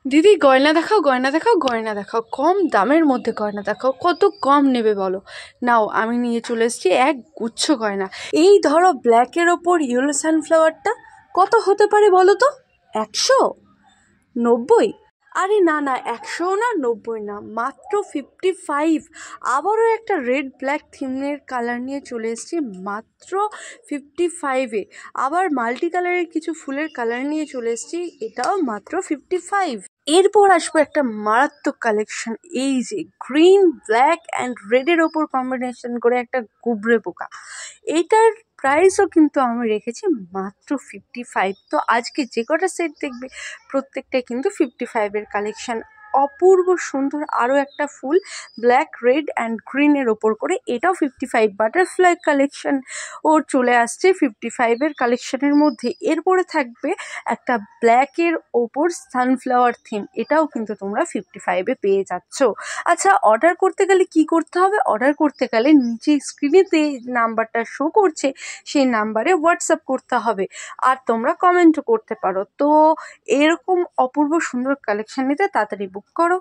দিদি গয়না দেখাও, গয়না দেখাও, গয়না দেখাও, কম দামের মধ্যে গয়না দেখাও। কত কম নেবে বলো? নাও, আমি নিয়ে চলে এসেছি এক গুচ্ছ গয়না। এই ধরো ব্ল্যাকের ওপর ইয়েলো সানফ্লাওয়ারটা কত হতে পারে বলো তো? 190? আরে না না, 100 না, 90 না, মাত্র 55। আবারও একটা রেড ব্ল্যাক থিমের কালার নিয়ে চলে এসেছি মাত্র 55-এ। আবার মাল্টি কালারের কিছু ফুলের কালার নিয়ে চলে এসেছি, এটাও মাত্র 55। এরপর আসবো একটা মারাত্মক কালেকশন, এই যে গ্রিন ব্ল্যাক অ্যান্ড রেডের ওপর কম্বিনেশন করে একটা গুবরে পোকা। এইটার প্রাইসও কিন্তু আমি রেখেছি মাত্র 55। তো আজকে যে কটা সেট দেখবে প্রত্যেকটাই কিন্তু 55-এর কালেকশন। অপূর্ব সুন্দর আরও একটা ফুল ব্ল্যাক রেড অ্যান্ড গ্রিনের ওপর করে, এটাও 55। বাটারফ্লাই কালেকশন ওর চলে আসছে 55-এর কালেকশনের মধ্যে। এরপরে থাকবে একটা ব্ল্যাকের ওপর সানফ্লাওয়ার থিম, এটাও কিন্তু তোমরা 55-এ পেয়ে যাচ্ছ। আচ্ছা, অর্ডার করতে গেলে কি করতে হবে? অর্ডার করতে গেলে নিচে স্ক্রিনেতে নাম্বারটা শো করছে, সেই নাম্বারে হোয়াটসঅ্যাপ করতে হবে, আর তোমরা কমেন্টও করতে পারো। তো এরকম অপূর্ব সুন্দর কালেকশন নিতে তাড়াতাড়ি বুক করো।